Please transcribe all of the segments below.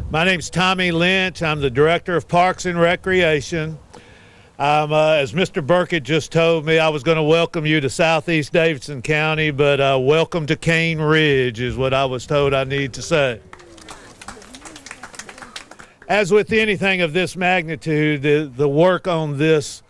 My name's Tommy Lynch. I'm the Director of Parks and Recreation. As Mr. Burkett just told me, I was going to welcome you to Southeast Davidson County, but welcome to Cane Ridge is what I was told I need to say. As with anything of this magnitude, the work on this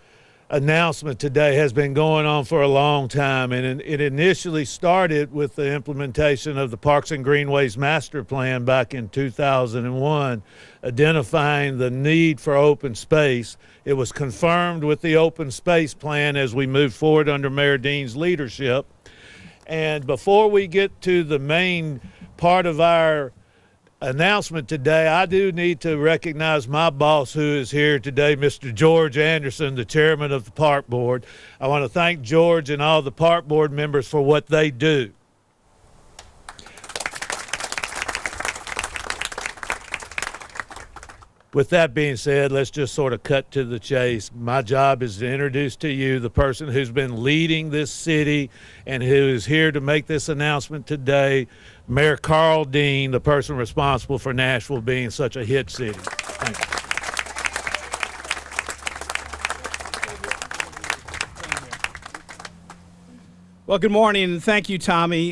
announcement today has been going on for a long time, and it initially started with the implementation of the Parks and Greenways Master Plan back in 2001, identifying the need for open space. It was confirmed with the open space plan as we moved forward under Mayor Dean's leadership. And before we get to the main part of our announcement today, I do need to recognize my boss who is here today, Mr. George Anderson, the chairman of the Park Board. I want to thank George and all the Park Board members for what they do. With that being said, let's just sort of cut to the chase. My job is to introduce to you the person who's been leading this city and who is here to make this announcement today, Mayor Carl Dean, the person responsible for Nashville being such a hit city. Thank you. Well, good morning, and thank you, Tommy.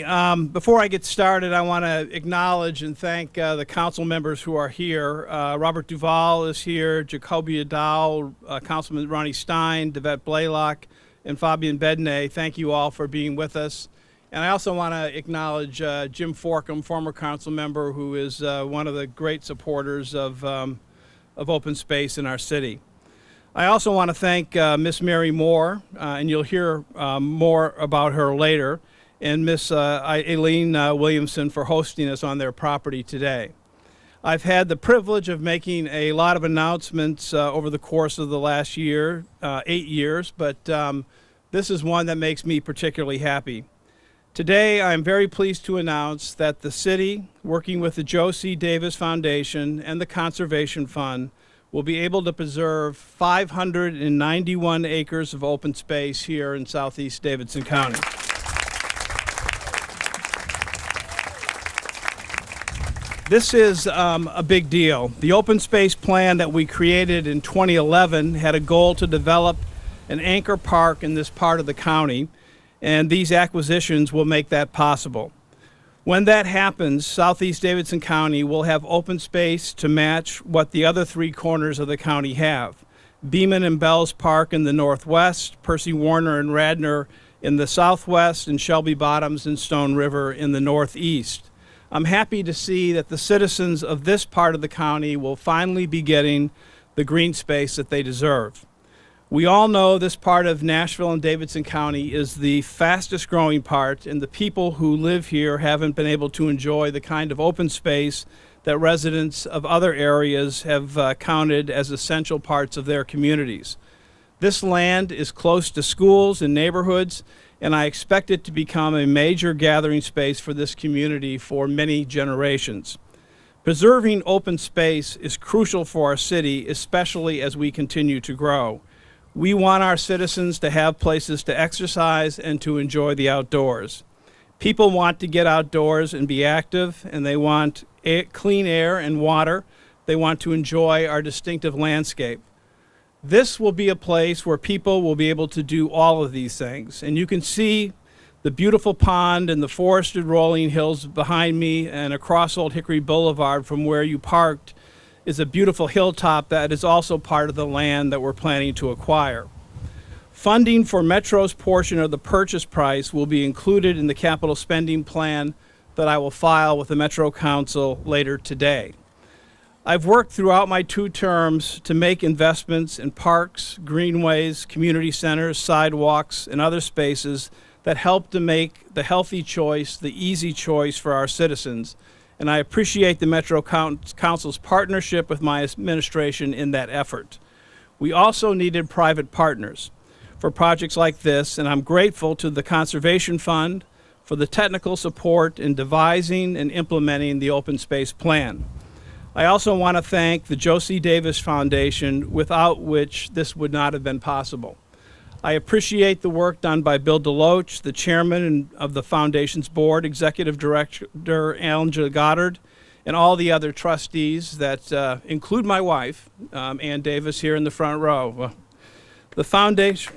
Before I get started, I want to acknowledge and thank the council members who are here. Robert Duvall is here, Jacoby Adal, Councilman Ronnie Stein, Devette Blaylock, and Fabian Bedney. Thank you all for being with us. And I also want to acknowledge Jim Forkham, former council member, who is one of the great supporters of open space in our city. I also want to thank Miss Mary Moore, and you'll hear more about her later, and Miss Aileen Williamson for hosting us on their property today. I've had the privilege of making a lot of announcements over the course of the last year, 8 years, but this is one that makes me particularly happy. Today, I'm very pleased to announce that the city, working with the Joe C. Davis Foundation and the Conservation Fund, will be able to preserve 591 acres of open space here in Southeast Davidson County. This is a big deal. The open space plan that we created in 2011 had a goal to develop an anchor park in this part of the county, and these acquisitions will make that possible. When that happens, Southeast Davidson County will have open space to match what the other three corners of the county have. Beeman and Bells Park in the northwest, Percy Warner and Radnor in the southwest, and Shelby Bottoms and Stone River in the northeast. I'm happy to see that the citizens of this part of the county will finally be getting the green space that they deserve. We all know this part of Nashville and Davidson County is the fastest growing part, and the people who live here haven't been able to enjoy the kind of open space that residents of other areas have counted as essential parts of their communities. This land is close to schools and neighborhoods, and I expect it to become a major gathering space for this community for many generations. Preserving open space is crucial for our city, especially as we continue to grow. We want our citizens to have places to exercise and to enjoy the outdoors. People want to get outdoors and be active, and they want clean air and water. They want to enjoy our distinctive landscape. This will be a place where people will be able to do all of these things. And you can see the beautiful pond and the forested rolling hills behind me, and across Old Hickory Boulevard from where you parked is a beautiful hilltop that is also part of the land that we're planning to acquire. Funding for Metro's portion of the purchase price will be included in the capital spending plan that I will file with the Metro Council later today. I've worked throughout my 2 terms to make investments in parks, greenways, community centers, sidewalks, and other spaces that help to make the healthy choice the easy choice for our citizens. And I appreciate the Metro Council's partnership with my administration in that effort. We also needed private partners for projects like this, and I'm grateful to the Conservation Fund for the technical support in devising and implementing the open space plan. I also want to thank the Joe C. Davis Foundation, without which this would not have been possible. I appreciate the work done by Bill DeLoach, the chairman of the foundation's board, executive director Alan J. Goddard, and all the other trustees that include my wife, Ann Davis, here in the front row. The foundation.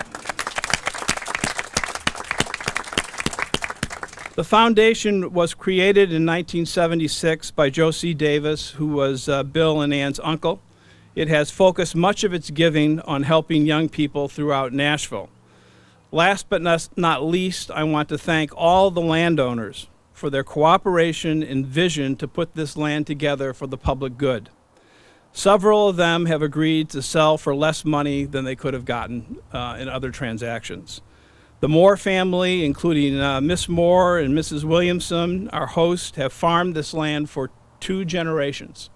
The foundation was created in 1976 by Joe C. Davis, who was Bill and Ann's uncle. It has focused much of its giving on helping young people throughout Nashville. Last but not least, I want to thank all the landowners for their cooperation and vision to put this land together for the public good. Several of them have agreed to sell for less money than they could have gotten in other transactions. The Moore family, including Miss Moore and Mrs. Williamson, our host, have farmed this land for 2 generations.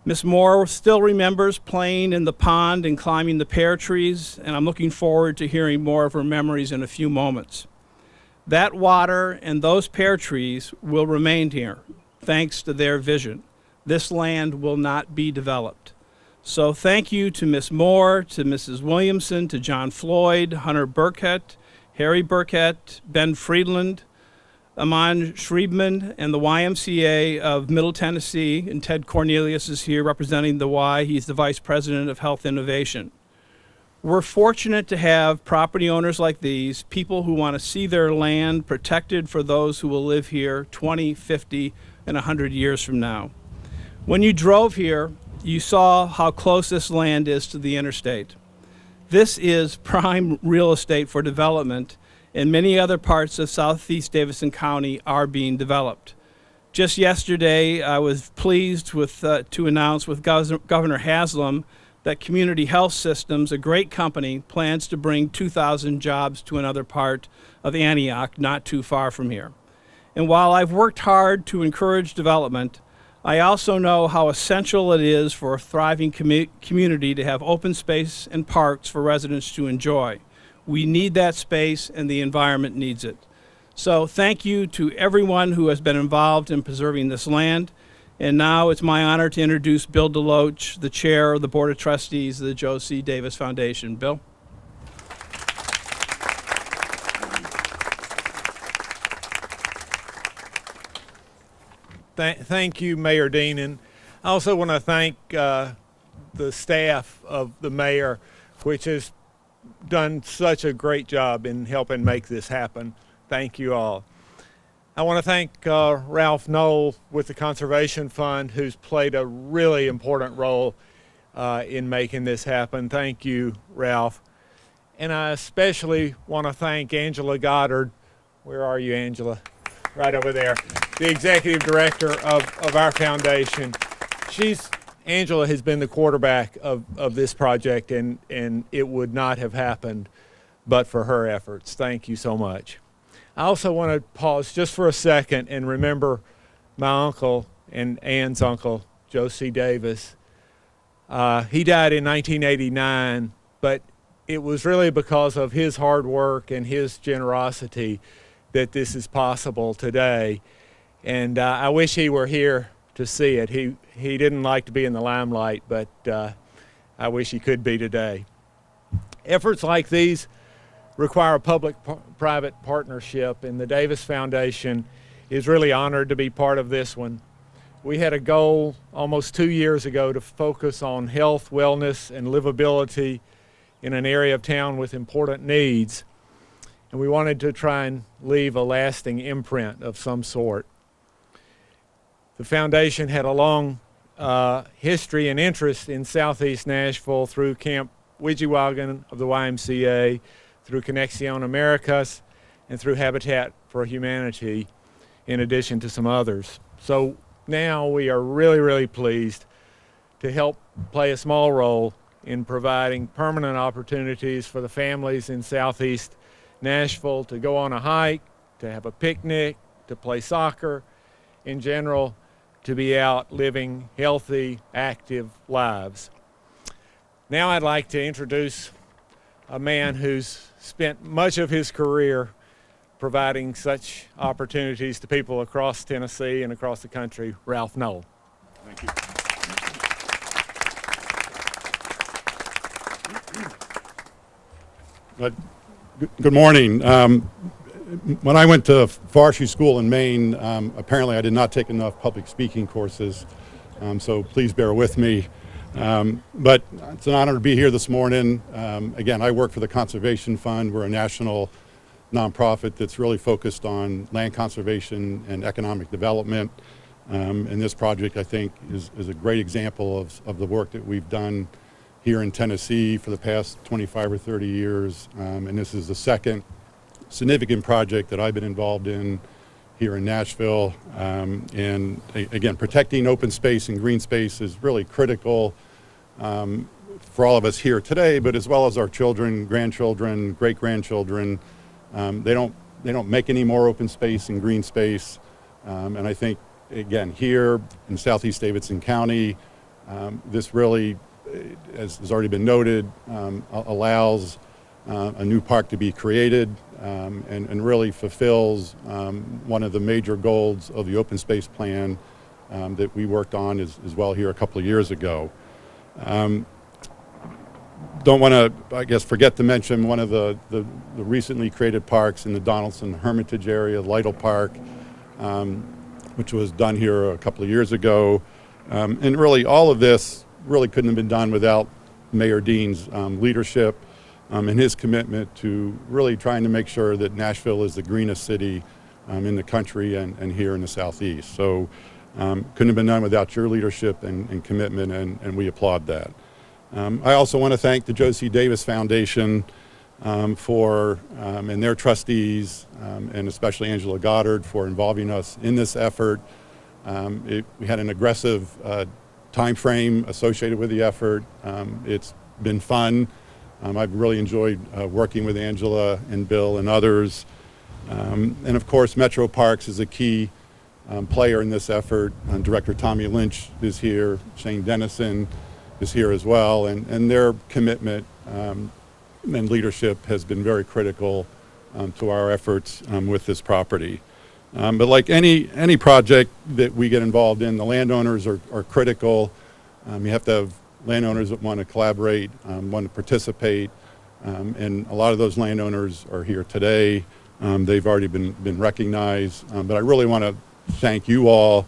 Miss Moore still remembers playing in the pond and climbing the pear trees, and I'm looking forward to hearing more of her memories in a few moments. That water and those pear trees will remain here, thanks to their vision. This land will not be developed. So thank you to Miss Moore, to Mrs. Williamson, to John Floyd, Hunter Burkett, Harry Burkett, Ben Friedland, Aman Schriebman, and the YMCA of Middle Tennessee, and Ted Cornelius is here representing the Y. He's the Vice President of Health Innovation. We're fortunate to have property owners like these, people who want to see their land protected for those who will live here 20, 50, and 100 years from now. When you drove here, you saw how close this land is to the interstate. This is prime real estate for development, and many other parts of southeast Davidson County are being developed. Just yesterday, I was pleased to announce with Governor Haslam that Community Health Systems, a great company, plans to bring 2,000 jobs to another part of Antioch, not too far from here. And while I've worked hard to encourage development, I also know how essential it is for a thriving community to have open space and parks for residents to enjoy. We need that space, and the environment needs it. So thank you to everyone who has been involved in preserving this land. And now it's my honor to introduce Bill DeLoach, the chair of the Board of Trustees of the Joe C. Davis Foundation. Bill? Thank you, Mayor Dean. And I also want to thank the staff of the mayor, which has done such a great job in helping make this happen. Thank you all. I want to thank Ralph Knoll with the Conservation Fund, who's played a really important role in making this happen. Thank you, Ralph. And I especially want to thank Angela Goddard. Where are you, Angela? Right over there. The executive director of our foundation. Angela has been the quarterback of this project, and it would not have happened but for her efforts. Thank you so much. I also want to pause just for a second and remember my uncle and Ann's uncle, Joe C. Davis. He died in 1989, but it was really because of his hard work and his generosity that this is possible today. And I wish he were here to see it. He didn't like to be in the limelight, but I wish he could be today. Efforts like these require a public-private partnership, and the Davis Foundation is really honored to be part of this one. We had a goal almost 2 years ago to focus on health, wellness, and livability in an area of town with important needs, and we wanted to try and leave a lasting imprint of some sort. The foundation had a long history and interest in southeast Nashville through Camp Widgewagon of the YMCA, through Conexión Americas, and through Habitat for Humanity, in addition to some others. So now we are really, really pleased to help play a small role in providing permanent opportunities for the families in southeast Nashville to go on a hike, to have a picnic, to play soccer, in general, to be out living healthy, active lives. Now I'd like to introduce a man who's spent much of his career providing such opportunities to people across Tennessee and across the country, Ralph Knoll. Thank you. Good morning. when I went to forestry school in Maine, apparently I did not take enough public speaking courses, so please bear with me. But it's an honor to be here this morning. Again, I work for the Conservation Fund. We're a national nonprofit that's really focused on land conservation and economic development. And this project, I think, is a great example of the work that we've done here in Tennessee for the past 25 or 30 years. And this is the second significant project that I've been involved in here in Nashville. And again, protecting open space and green space is really critical for all of us here today, but as well as our children, grandchildren, great-grandchildren. They don't make any more open space and green space. And I think, again, here in Southeast Davidson County, this really, as has already been noted, allows a new park to be created and really fulfills one of the major goals of the open space plan that we worked on as well here a couple of years ago. Don't want to, I guess, forget to mention one of the recently created parks in the Donaldson Hermitage area, Lytle Park, which was done here a couple of years ago. And really all of this really couldn't have been done without Mayor Dean's leadership and his commitment to really trying to make sure that Nashville is the greenest city in the country and here in the Southeast. So couldn't have been done without your leadership and commitment, and we applaud that. I also want to thank the Joe C. Davis Foundation and their trustees, and especially Angela Goddard for involving us in this effort. We had an aggressive time frame associated with the effort. It's been fun. I've really enjoyed working with Angela and Bill and others. And of course, Metro Parks is a key player in this effort. Director Tommy Lynch is here. Shane Dennison is here as well. And their commitment and leadership has been very critical to our efforts with this property. But like any project that we get involved in, the landowners are critical. You have to have landowners that want to collaborate, want to participate, and a lot of those landowners are here today. They've already been recognized, but I really want to thank you all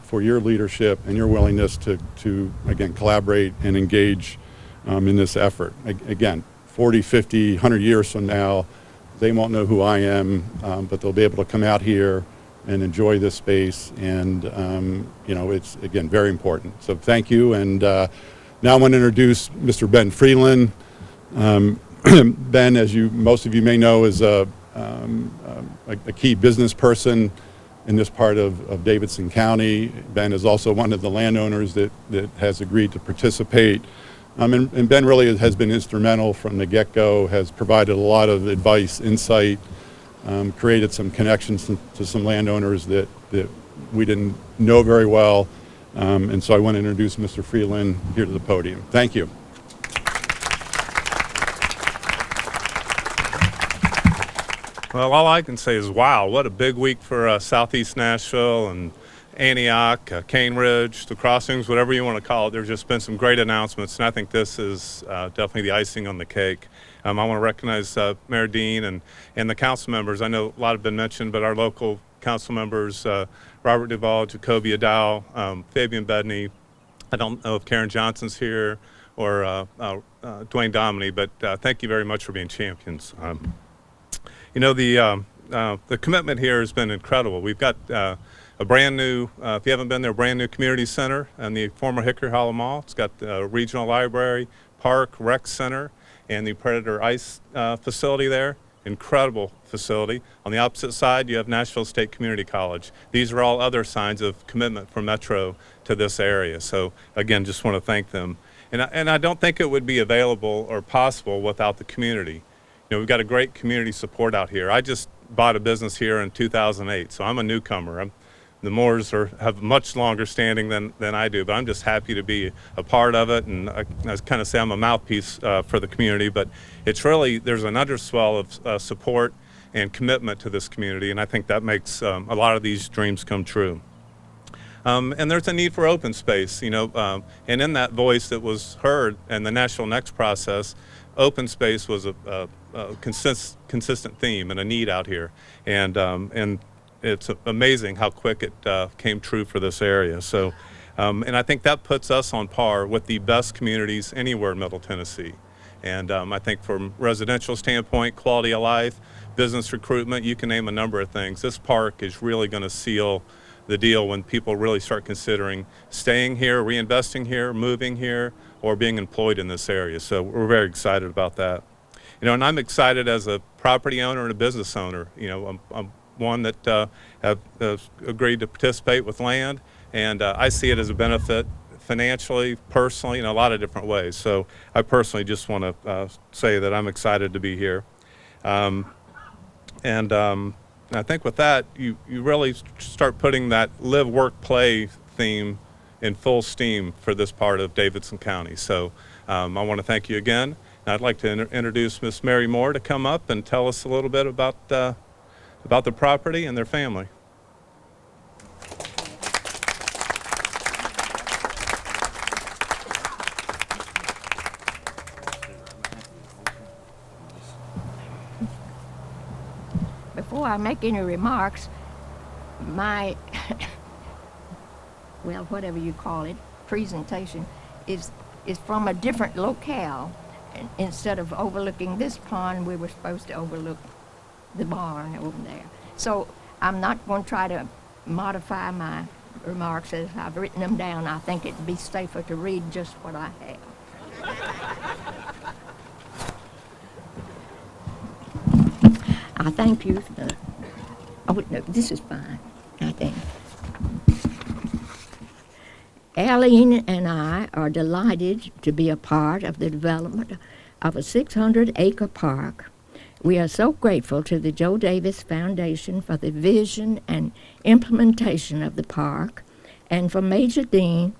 for your leadership and your willingness to again, collaborate and engage in this effort. Again, 40, 50, 100 years from now, they won't know who I am, but they'll be able to come out here and enjoy this space, and it's, again, very important. So thank you, and now I want to introduce Mr. Ben Freeland. Ben, as most of you may know, is a key business person in this part of Davidson County. Ben is also one of the landowners that has agreed to participate. And Ben really has been instrumental from the get-go, has provided a lot of advice, insight, created some connections to some landowners that we didn't know very well. And so I want to introduce Mr. Freeland here to the podium. Thank you. Well, all I can say is, wow, what a big week for Southeast Nashville and Antioch, Cane Ridge, the crossings, whatever you want to call it. There's just been some great announcements, and I think this is definitely the icing on the cake. I want to recognize Mayor Dean and the council members. I know a lot have been mentioned, but our local council members, Robert Duvall, Jacoby Adow, Fabian Bedney. I don't know if Karen Johnson's here or Dwayne Dominy, but thank you very much for being champions. The commitment here has been incredible. We've got a brand new, if you haven't been there, brand new community center in the former Hickory Hollow Mall. It's got the regional library, park, rec center, and the Predator Ice facility there. Incredible facility. On the opposite side, you have Nashville State Community College. These are all other signs of commitment from Metro to this area. So again, just want to thank them. And I don't think it would be available or possible without the community. We've got a great community support out here. I just bought a business here in 2008, so I'm a newcomer. The Moores have much longer standing than I do, but I'm just happy to be a part of it, and I kind of say I'm a mouthpiece for the community, but it's really, there's an underswell of support and commitment to this community, and I think that makes a lot of these dreams come true. And there's a need for open space, and in that voice that was heard in the National Next process, open space was consistent theme and a need out here, and it's amazing how quick it came true for this area. So, and I think that puts us on par with the best communities anywhere in Middle Tennessee. And I think from residential standpoint, quality of life, business recruitment, you can name a number of things. This park is really going to seal the deal when people really start considering staying here, reinvesting here, moving here, or being employed in this area. So we're very excited about that. You know, and I'm excited as a property owner and a business owner. You know, I'm one that have agreed to participate with land, and I see it as a benefit financially, personally, in a lot of different ways. So I personally just want to say that I'm excited to be here. And I think with that, you really start putting that live, work, play theme in full steam for this part of Davidson County. So I want to thank you again. And I'd like to introduce Miss Mary Moore to come up and tell us a little bit about the property and their family. Before I make any remarks, my, well, whatever you call it, presentation is from a different locale. And instead of overlooking this pond, we were supposed to overlook the barn over there. So I'm not going to try to modify my remarks as I've written them down. I think it'd be safer to read just what I have. I thank you for the, oh, no, this is fine, I think. Arlene and I are delighted to be a part of the development of a 600-acre park. We are so grateful to the Joe Davis Foundation for the vision and implementation of the park, and for Mayor Dean,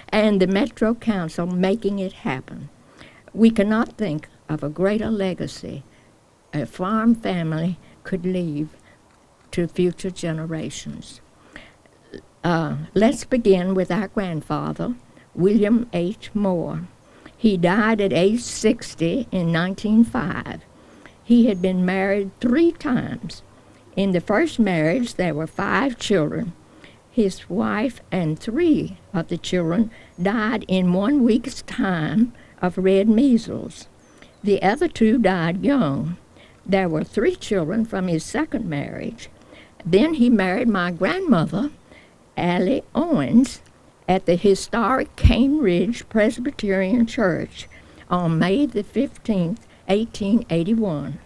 and the Metro Council making it happen. We cannot think of a greater legacy a farm family could leave to future generations. Let's begin with our grandfather, William H. Moore. He died at age 60 in 1905. He had been married 3 times. In the first marriage, there were 5 children. His wife and 3 of the children died in 1 week's time of red measles. The other 2 died young. There were 3 children from his second marriage. Then he married my grandmother, Allie Owens, at the historic Cane Ridge Presbyterian Church on May the 15th, 1881.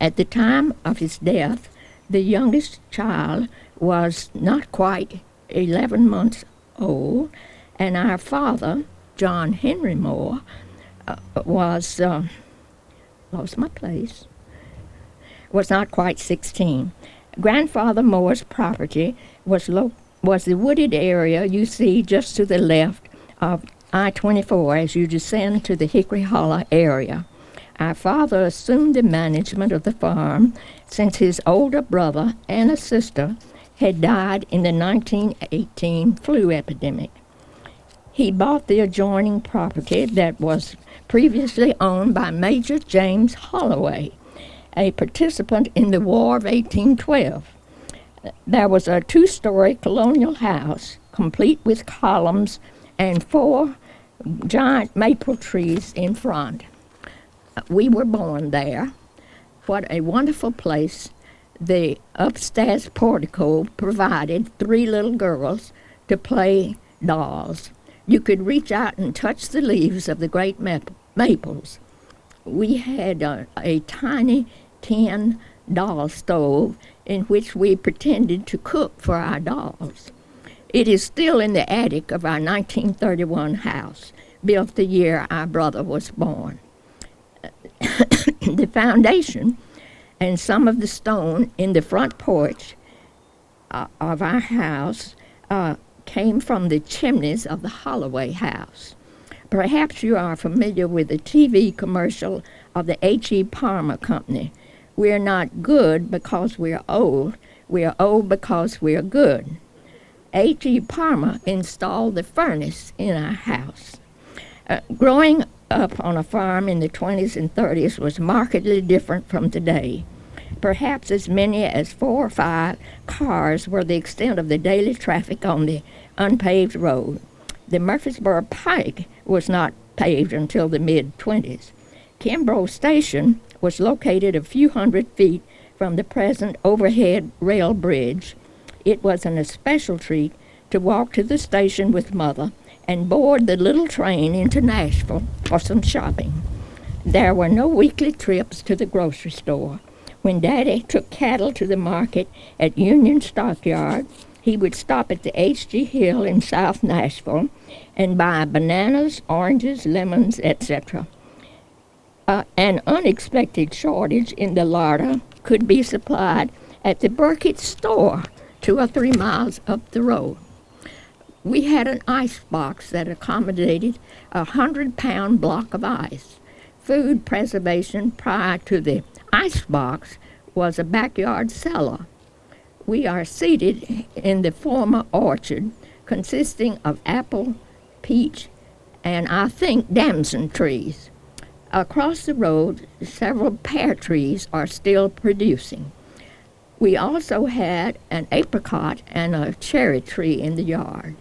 At the time of his death, the youngest child was not quite 11 months old, and our father, John Henry Moore, was not quite 16. Grandfather Moore's property was the wooded area you see just to the left of I-24 as you descend to the Hickory Hollow area. Our father assumed the management of the farm since his older brother and a sister had died in the 1918 flu epidemic. He bought the adjoining property that was previously owned by Major James Holloway, a participant in the War of 1812. There was a 2-story colonial house, complete with columns and 4 giant maple trees in front. We were born there. What a wonderful place. The upstairs portico provided 3 little girls to play dolls. You could reach out and touch the leaves of the great maples. We had a tiny tin doll stove in which we pretended to cook for our dolls. It is still in the attic of our 1931 house, built the year our brother was born. The foundation and some of the stone in the front porch of our house came from the chimneys of the Holloway house. Perhaps you are familiar with the TV commercial of the H.E. Palmer Company. We're not good because we're old. We're old because we're good. H.E. Palmer installed the furnace in our house. Growing up on a farm in the 20s and 30s was markedly different from today. Perhaps as many as 4 or 5 cars were the extent of the daily traffic on the unpaved road. The Murfreesboro Pike was not paved until the mid-20s. Kimbrough Station was located a few hundred feet from the present overhead rail bridge. It was an especial treat to walk to the station with Mother and board the little train into Nashville for some shopping. There were no weekly trips to the grocery store. When Daddy took cattle to the market at Union Stockyard, he would stop at the H.G. Hill in South Nashville and buy bananas, oranges, lemons, etc. An unexpected shortage in the larder could be supplied at the Burkitt store 2 or 3 miles up the road. We had an ice box that accommodated a 100-pound block of ice. Food preservation prior to the ice box was a backyard cellar. We are seated in the former orchard, consisting of apple, peach, and I think damson trees. Across the road, several pear trees are still producing. We also had an apricot and a cherry tree in the yard.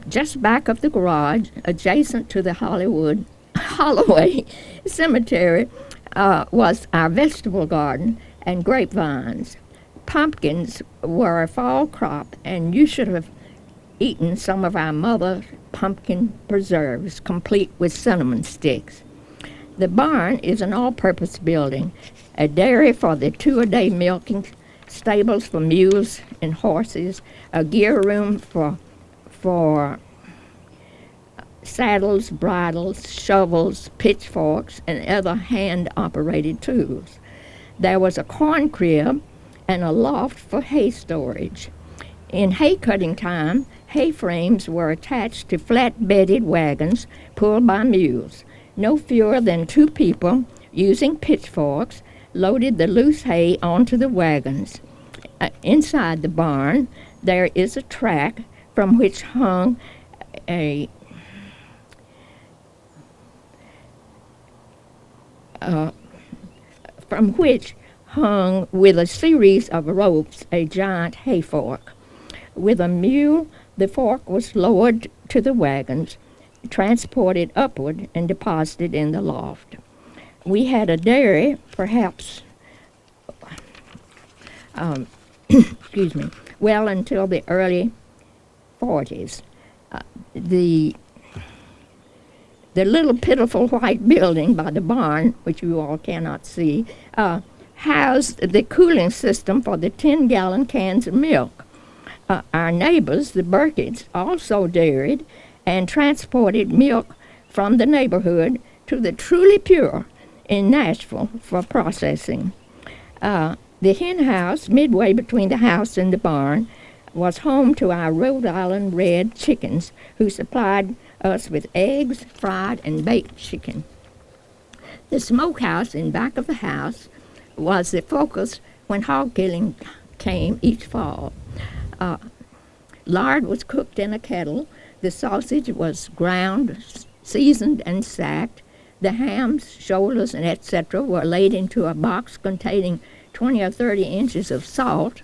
Just back of the garage, adjacent to the Holloway Cemetery, was our vegetable garden and grapevines. Pumpkins were a fall crop, and you should have eaten some of our mother's pumpkin preserves, complete with cinnamon sticks. The barn is an all-purpose building, a dairy for the 2-a-day milking, stables for mules and horses, a gear room for saddles, bridles, shovels, pitchforks, and other hand-operated tools. There was a corn crib and a loft for hay storage. In hay cutting time, hay frames were attached to flat-bedded wagons pulled by mules. No fewer than 2 people, using pitchforks, loaded the loose hay onto the wagons. Inside the barn, there is a track from which hung with a series of ropes a giant hay fork. With a mule, the fork was lowered to the wagons, transported upward, and deposited in the loft. We had a dairy, perhaps, well until the early 40s. The little pitiful white building by the barn, which you all cannot see, housed the cooling system for the 10-gallon cans of milk. Our neighbors, the Burkitts, also dairied and transported milk from the neighborhood to the Truly Pure in Nashville for processing. The hen house, midway between the house and the barn, was home to our Rhode Island red chickens, who supplied us with eggs, fried, and baked chicken. The smokehouse in back of the house was the focus when hog killing came each fall. Lard was cooked in a kettle. The sausage was ground, seasoned, and sacked. The hams, shoulders, and etc. were laid into a box containing 20 or 30 inches of salt,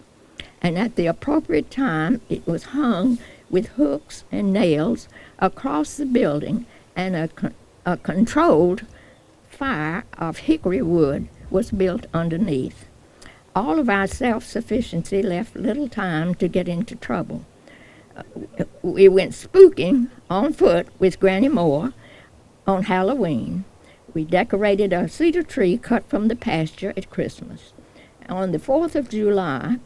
and at the appropriate time it was hung with hooks and nails across the building, and a controlled fire of hickory wood was built underneath. All of our self-sufficiency left little time to get into trouble. We went spooking on foot with Granny Moore on Halloween. We decorated a cedar tree cut from the pasture at Christmas. On the 4th of July,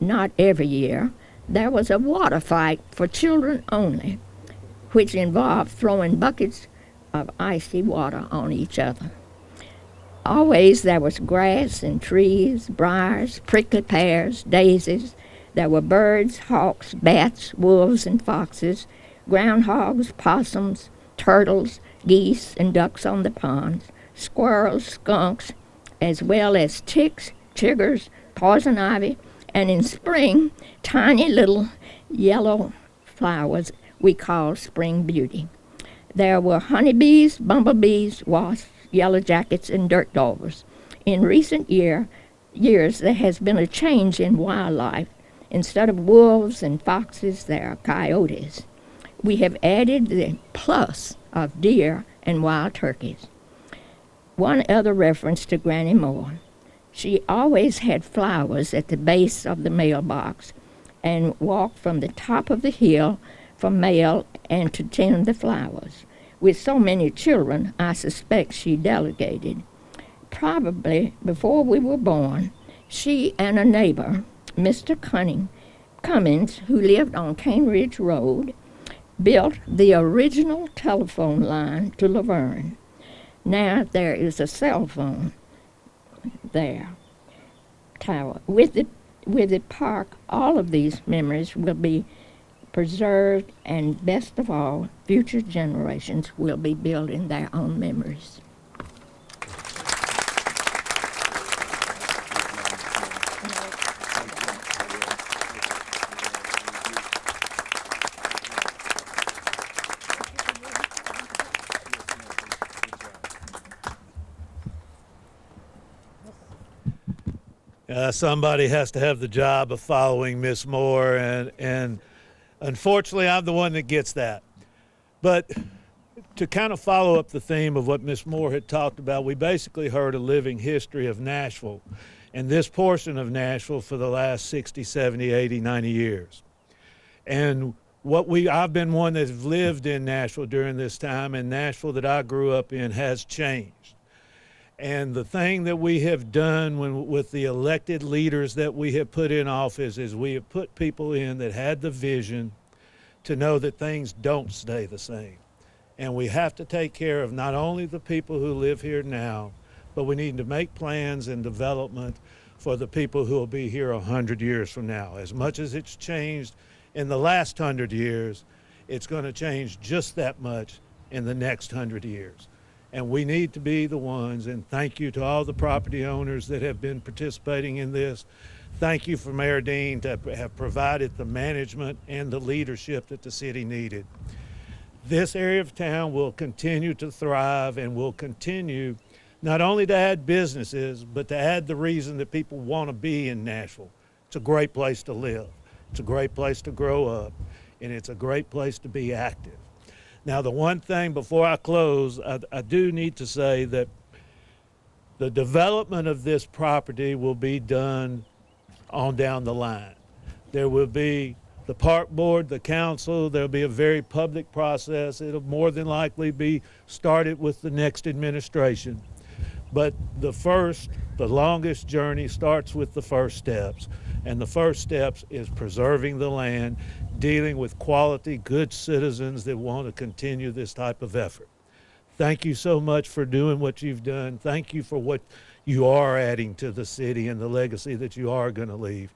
not every year, there was a water fight for children only, which involved throwing buckets of icy water on each other. Always there was grass and trees, briars, prickly pears, daisies. There were birds, hawks, bats, wolves, and foxes, groundhogs, possums, turtles, geese, and ducks on the ponds, squirrels, skunks, as well as ticks, chiggers, poison ivy, and in spring, tiny little yellow flowers we call spring beauty. There were honeybees, bumblebees, wasps, yellow jackets, and dirt dogs. In recent years, there has been a change in wildlife. Instead of wolves and foxes, there are coyotes. We have added the plus of deer and wild turkeys. One other reference to Granny Moore. She always had flowers at the base of the mailbox and walked from the top of the hill for mail and to tend the flowers. With so many children, I suspect she delegated. Probably before we were born, she and a neighbor, Mr. Cummins, who lived on Cane Ridge Road, built the original telephone line to Laverne. Now there is a cell phone there, tower. With the park, all of these memories will be preserved, and best of all, future generations will be building their own memories. Somebody has to have the job of following Miss Moore, and unfortunately, I'm the one that gets that. But to kind of follow up the theme of what Miss Moore had talked about, we basically heard a living history of Nashville and this portion of Nashville for the last 60, 70, 80, 90 years. And I've been one that's lived in Nashville during this time, and Nashville that I grew up in has changed. And the thing that we have done with the elected leaders that we have put in office is we have put people in that had the vision to know that things don't stay the same. And we have to take care of not only the people who live here now, but we need to make plans and development for the people who will be here 100 years from now. As much as it's changed in the last 100 years, it's going to change just that much in the next 100 years. And we need to be the ones, and thank you to all the property owners that have been participating in this. Thank you for Mayor Dean to have provided the management and the leadership that the city needed. This area of town will continue to thrive and will continue not only to add businesses, but to add the reason that people want to be in Nashville. It's a great place to live. It's a great place to grow up, and it's a great place to be active. Now, the one thing before I close, I do need to say that the development of this property will be done on down the line. There will be the park board, the council, there'll be a very public process. It'll more than likely be started with the next administration. But the longest journey starts with the first steps. And the first steps is preserving the land, dealing with quality, good citizens that want to continue this type of effort. Thank you so much for doing what you've done. Thank you for what you are adding to the city and the legacy that you are going to leave.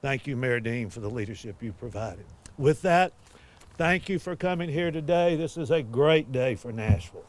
Thank you, Mayor Dean, for the leadership you provided. With that, thank you for coming here today. This is a great day for Nashville.